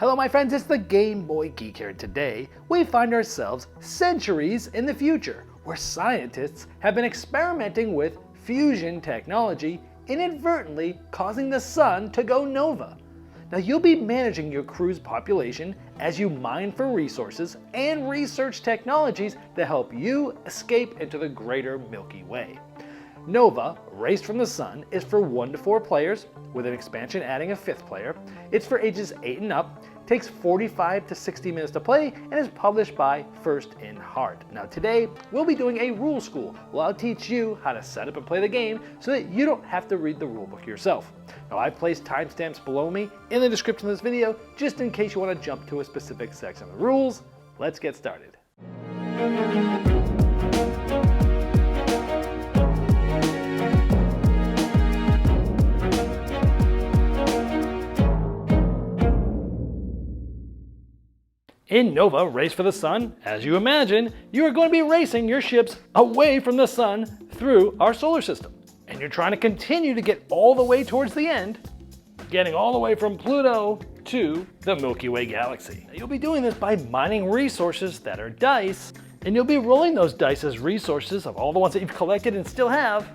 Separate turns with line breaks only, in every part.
Hello my friends, it's the Game Boy Geek here. Today, we find ourselves centuries in the future, where scientists have been experimenting with fusion technology, inadvertently causing the sun to go nova. Now you'll be managing your crew's population as you mine for resources and research technologies that help you escape into the greater Milky Way. Nova, Race from the Sun, is for 1 to 4 players, with an expansion adding a 5th player. It's for ages 8 and up, takes 45 to 60 minutes to play, and is published by First in Heart. Now today, we'll be doing a rule school where I'll teach you how to set up and play the game so that you don't have to read the rulebook yourself. Now I've placed timestamps below me in the description of this video, just in case you want to jump to a specific section of the rules. Let's get started. In Nova, Race for the Sun, as you imagine, you are going to be racing your ships away from the sun through our solar system. And you're trying to continue to get all the way towards the end, getting all the way from Pluto to the Milky Way galaxy. You'll be doing this by mining resources that are dice, and you'll be rolling those dice as resources of all the ones that you've collected and still have,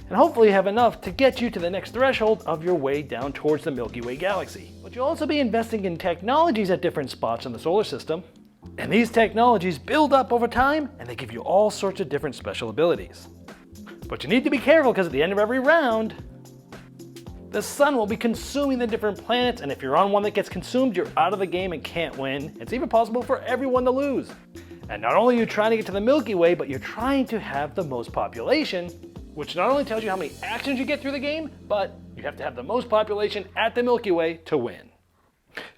and hopefully have enough to get you to the next threshold of your way down towards the Milky Way galaxy. But you'll also be investing in technologies at different spots in the solar system, and these technologies build up over time and they give you all sorts of different special abilities. But you need to be careful because at the end of every round, the sun will be consuming the different planets, and if you're on one that gets consumed, you're out of the game and can't win. It's even possible for everyone to lose. And not only are you trying to get to the Milky Way, but you're trying to have the most population, which not only tells you how many actions you get through the game, but you have to have the most population at the Milky Way to win.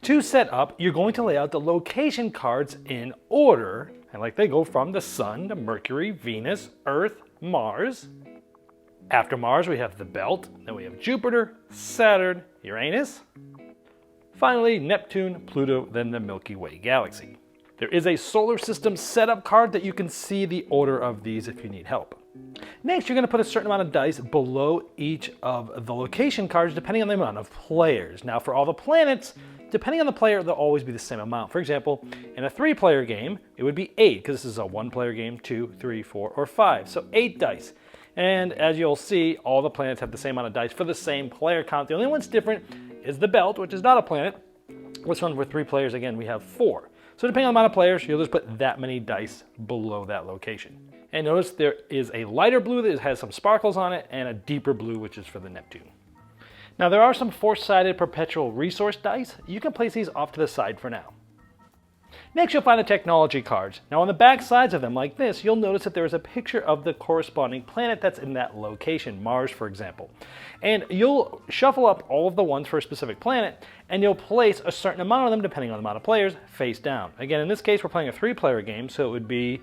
To set up, you're going to lay out the location cards in order, and like they go from the Sun to Mercury, Venus, Earth, Mars. After Mars, we have the Belt, then we have Jupiter, Saturn, Uranus, finally Neptune, Pluto, then the Milky Way galaxy. There is a solar system setup card that you can see the order of these if you need help. Next, you're going to put a certain amount of dice below each of the location cards depending on the amount of players. Now for all the planets, depending on the player, they'll always be the same amount. For example, in a 3-player game, it would be 8 because this is a 1-player game, 2, 3, 4, or 5. So 8 dice. And as you'll see, all the planets have the same amount of dice for the same player count. The only one that's different is the Belt, which is not a planet. This one with 3 players, again, we have 4. So depending on the amount of players, you'll just put that many dice below that location. And notice there is a lighter blue that has some sparkles on it, and a deeper blue, which is for the Neptune. Now there are some 4-sided Perpetual Resource Dice. You can place these off to the side for now. Next, you'll find the technology cards. Now on the back sides of them, like this, you'll notice that there is a picture of the corresponding planet that's in that location, Mars for example. And you'll shuffle up all of the ones for a specific planet, and you'll place a certain amount of them, depending on the amount of players, face down. Again, in this case, we're playing a 3-player game, so it would be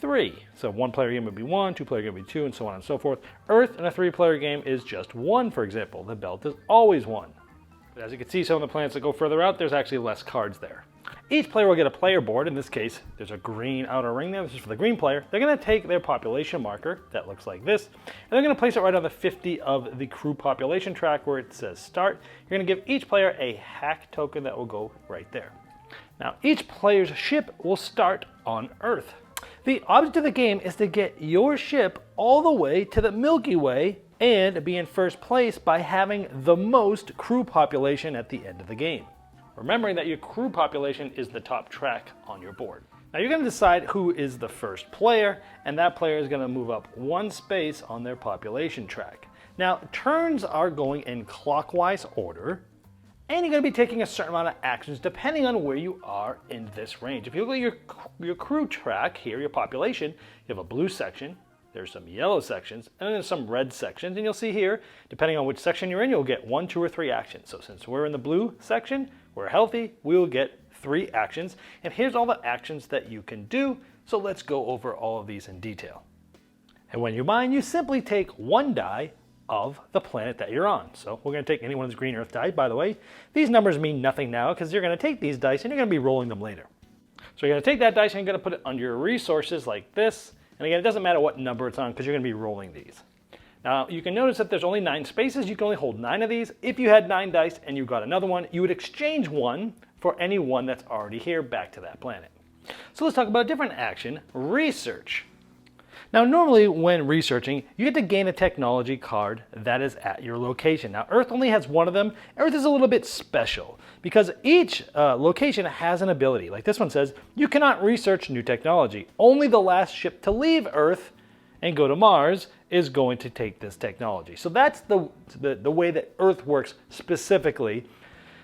3. So 1-player game would be 1, 2-player game would be 2, and so on and so forth. Earth in a 3-player game is just 1, for example. The Belt is always 1. But as you can see, some of the planets that go further out, there's actually less cards there. Each player will get a player board. In this case, there's a green outer ring there. This is for the green player. They're going to take their population marker, that looks like this, and they're going to place it right on the 50 of the crew population track where it says start. You're going to give each player a hack token that will go right there. Now, each player's ship will start on Earth. The object of the game is to get your ship all the way to the Milky Way and be in first place by having the most crew population at the end of the game. Remembering that your crew population is the top track on your board. Now you're going to decide who is the first player, and that player is going to move up 1 space on their population track. Now turns are going in clockwise order, and you're going to be taking a certain amount of actions depending on where you are in this range. If you look at your crew track here, your population, you have a blue section, there's some yellow sections, and then there's some red sections. And you'll see here, depending on which section you're in, you'll get 1, 2, or 3 actions. So since we're in the blue section, we're healthy, we'll get 3 actions. And here's all the actions that you can do. So let's go over all of these in detail. And when you mine, you simply take 1 die of the planet that you're on. So we're going to take any one of these green Earth die. By the way, these numbers mean nothing now because you're going to take these dice and you're going to be rolling them later. So you're going to take that dice and you're going to put it under your resources like this. And again, it doesn't matter what number it's on because you're going to be rolling these. Now you can notice that there's only 9 spaces. You can only hold 9 of these. If you had 9 dice and you got another one, you would exchange one for anyone that's already here back to that planet. So let's talk about a different action, research. Now normally when researching, you get to gain a technology card that is at your location. Now Earth only has one of them. Earth is a little bit special because each location has an ability. Like this one says, you cannot research new technology. Only the last ship to leave Earth and go to Mars is going to take this technology. So that's the way that Earth works specifically.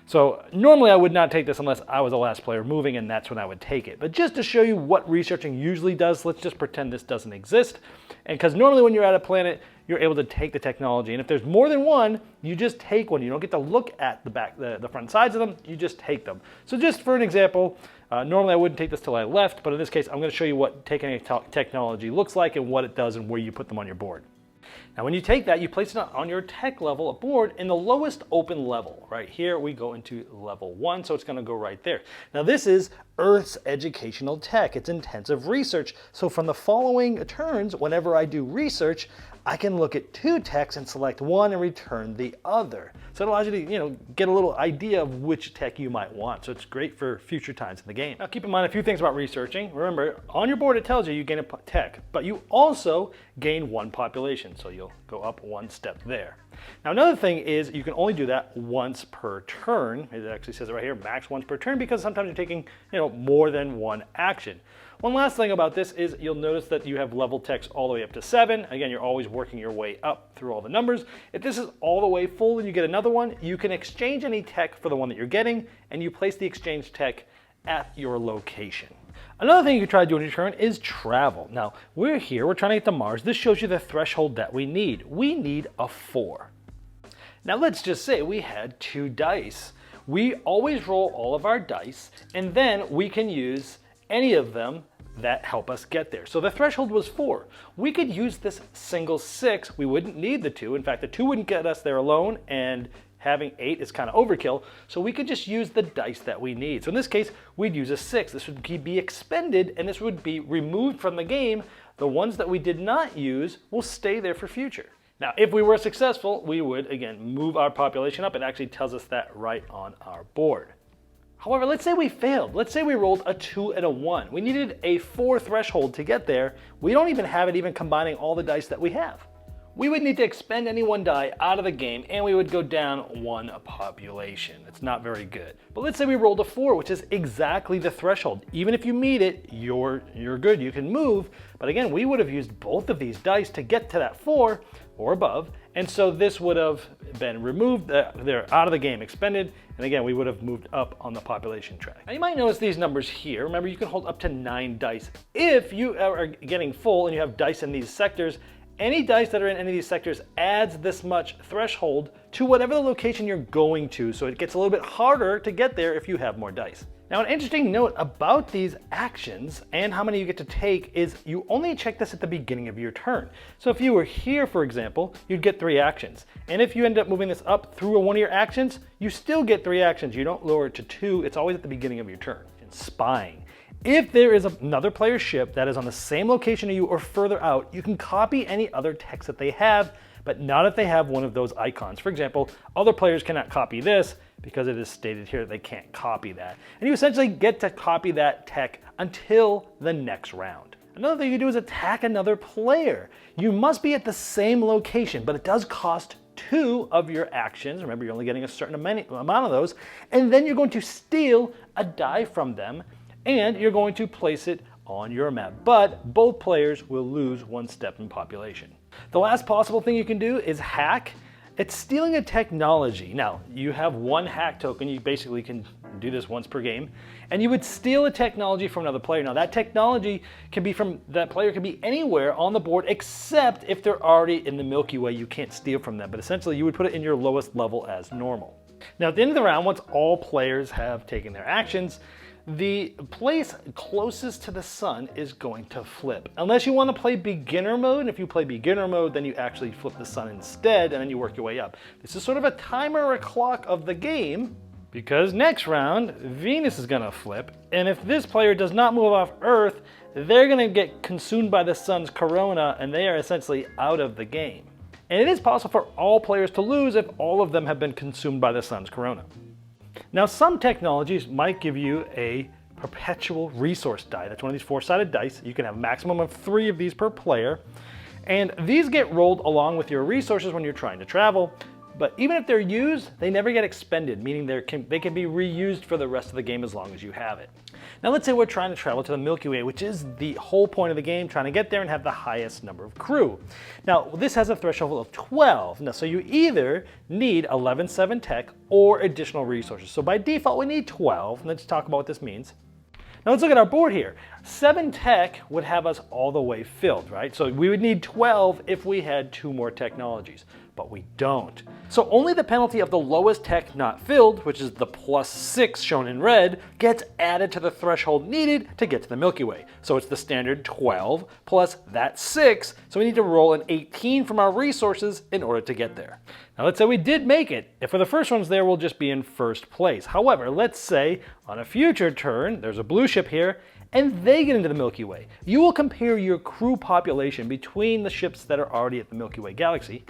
So normally I would not take this unless I was the last player moving, and that's when I would take it. But just to show you what researching usually does, let's just pretend this doesn't exist. And because normally when you're at a planet, you're able to take the technology. And if there's more than one, you just take one. You don't get to look at the front sides of them, you just take them. So just for an example, normally I wouldn't take this till I left, but in this case, I'm going to show you what taking a technology looks like and what it does and where you put them on your board. Now when you take that, you place it on your tech level, a board in the lowest open level. Right here we go into level 1, so it's going to go right there. Now this is Earth's educational tech. It's intensive research. So from the following turns, whenever I do research, I can look at 2 techs and select one and return the other. So it allows you to get a little idea of which tech you might want. So it's great for future times in the game. Now keep in mind a few things about researching. Remember, on your board it tells you gain a tech, but you also gain 1 population. So you'll go up 1 step there. Now another thing is you can only do that once per turn. It actually says it right here, max once per turn, because sometimes you're taking more than 1 action. One last thing about this is you'll notice that you have level techs all the way up to 7. Again, you're always working your way up through all the numbers. If this is all the way full and you get another one, you can exchange any tech for the one that you're getting, and you place the exchange tech at your location. Another thing you can try to do on your turn is travel. Now, we're here, we're trying to get to Mars. This shows you the threshold that we need. We need a 4. Now let's just say we had 2 dice. We always roll all of our dice, and then we can use any of them that help us get there. So the threshold was 4. We could use this single 6. We wouldn't need the 2. In fact, the 2 wouldn't get us there alone, and having 8 is kind of overkill. So we could just use the dice that we need. So in this case, we'd use a 6. This would be expended, and this would be removed from the game. The ones that we did not use will stay there for future. Now, if we were successful, we would, again, move our population up. It actually tells us that right on our board. However, let's say we failed. Let's say we rolled a 2 and a 1. We needed a 4 threshold to get there. We don't even have it even combining all the dice that we have. We would need to expend any 1 die out of the game, and we would go down 1 population. It's not very good. But let's say we rolled a 4, which is exactly the threshold. Even if you meet it, you're good. You can move. But again, we would have used both of these dice to get to that 4 or above, and so this would have been removed. They're out of the game, expended, and again, we would have moved up on the population track. Now you might notice these numbers here. Remember, you can hold up to 9 dice. If you are getting full and you have dice in these sectors, any dice that are in any of these sectors adds this much threshold to whatever the location you're going to, so it gets a little bit harder to get there if you have more dice. Now, an interesting note about these actions and how many you get to take is you only check this at the beginning of your turn. So if you were here, for example, you'd get 3 actions. And if you end up moving this up through one of your actions, you still get 3 actions. You don't lower it to 2. It's always at the beginning of your turn. And spying. If there is another player's ship that is on the same location as you or further out, you can copy any other text that they have, but not if they have one of those icons. For example, other players cannot copy this because it is stated here that they can't copy that. And you essentially get to copy that tech until the next round. Another thing you do is attack another player. You must be at the same location, but it does cost 2 of your actions. Remember, you're only getting a certain amount of those. And then you're going to steal a die from them, and you're going to place it on your map. But both players will lose 1 step in population. The last possible thing you can do is hack. It's stealing a technology. Now, you have 1 hack token. You basically can do this once per game. And you would steal a technology from another player. Now, that technology can be from, that player can be anywhere on the board except if they're already in the Milky Way. You can't steal from them. But essentially, you would put it in your lowest level as normal. Now, at the end of the round, once all players have taken their actions, the place closest to the sun is going to flip. Unless you want to play beginner mode, and if you play beginner mode, then you actually flip the sun instead, and then you work your way up. This is sort of a timer or a clock of the game, because next round, Venus is going to flip, and if this player does not move off Earth, they're going to get consumed by the sun's corona, and they are essentially out of the game. And it is possible for all players to lose if all of them have been consumed by the sun's corona. Now, some technologies might give you a Perpetual Resource Die. That's one of these four-sided dice. You can have a maximum of 3 of these per player. And these get rolled along with your resources when you're trying to travel. But even if they're used, they never get expended, meaning they can be reused for the rest of the game as long as you have it. Now let's say we're trying to travel to the Milky Way, which is the whole point of the game, trying to get there and have the highest number of crew. Now this has a threshold of 12. Now, so you either need 11/7 tech or additional resources. So by default we need 12. Let's talk about what this means. Now let's look at our board here. 7 tech would have us all the way filled, right? So we would need 12 if we had 2 more technologies, but we don't. So only the penalty of the lowest tech not filled, which is the +6 shown in red, gets added to the threshold needed to get to the Milky Way. So it's the standard 12 plus that 6, so we need to roll an 18 from our resources in order to get there. Now let's say we did make it. If for the first ones there, we'll just be in first place. However, let's say on a future turn, there's a blue ship here, and they get into the Milky Way. You will compare your crew population between the ships that are already at the Milky Way galaxy.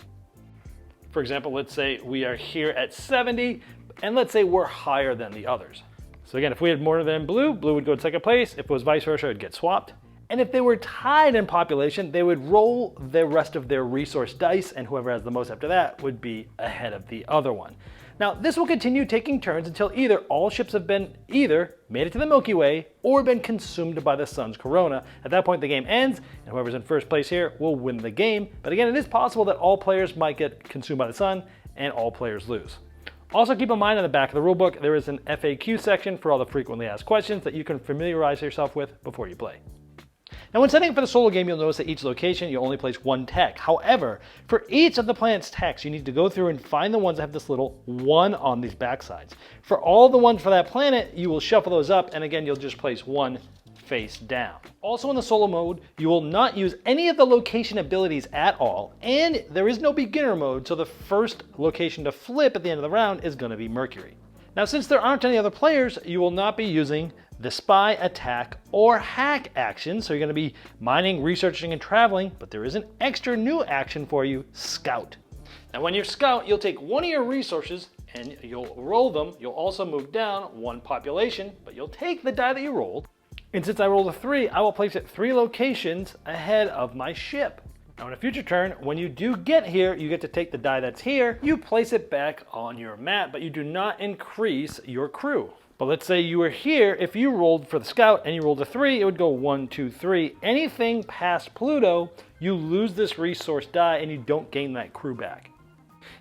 For example, let's say we are here at 70, and let's say we're higher than the others. So again, if we had more than blue, blue would go to second place. If it was vice versa, it would get swapped. And if they were tied in population, they would roll the rest of their resource dice, and whoever has the most after that would be ahead of the other one. Now, this will continue taking turns until either all ships have been either made it to the Milky Way or been consumed by the sun's corona. At that point, the game ends, and whoever's in first place here will win the game. But again, it is possible that all players might get consumed by the sun and all players lose. Also keep in mind on the back of the rulebook, there is an FAQ section for all the frequently asked questions that you can familiarize yourself with before you play. Now when setting up for the solo game, you'll notice that each location you only place 1 tech. However, for each of the planet's techs, you need to go through and find the ones that have this little 1 on these backsides. For all the ones for that planet, you will shuffle those up, and again, you'll just place 1 face down. Also in the solo mode, you will not use any of the location abilities at all, and there is no beginner mode, so the first location to flip at the end of the round is going to be Mercury. Now since there aren't any other players, you will not be using the spy, attack, or hack actions. So you're going to be mining, researching, and traveling, but there is an extra new action for you, scout. Now when you scout, you'll take one of your resources and you'll roll them. You'll also move down 1 population, but you'll take the die that you rolled. And since I rolled a 3, I will place it 3 locations ahead of my ship. Now in a future turn, when you do get here, you get to take the die that's here, you place it back on your map, but you do not increase your crew. But let's say you were here, if you rolled for the scout and you rolled a 3, it would go 1, 2, 3. Anything past Pluto, you lose this resource die and you don't gain that crew back.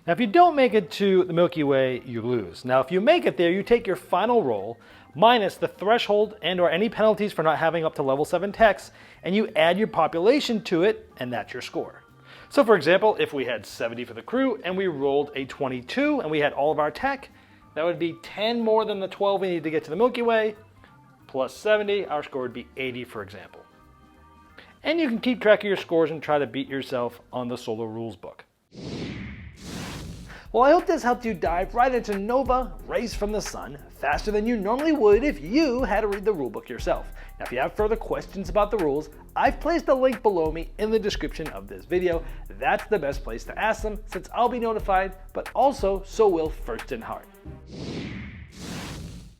Now if you don't make it to the Milky Way, you lose. Now if you make it there, you take your final roll, minus the threshold and or any penalties for not having up to level 7 techs, and you add your population to it, and that's your score. So for example, if we had 70 for the crew and we rolled a 22 and we had all of our tech, that would be 10 more than the 12 we need to get to the Milky Way, plus 70, our score would be 80, for example. And you can keep track of your scores and try to beat yourself on the solo rules book. Well, I hope this helped you dive right into Nova, Race from the Sun, faster than you normally would if you had to read the rulebook yourself. Now, if you have further questions about the rules, I've placed a link below me in the description of this video. That's the best place to ask them, since I'll be notified, but also so will First in Heart.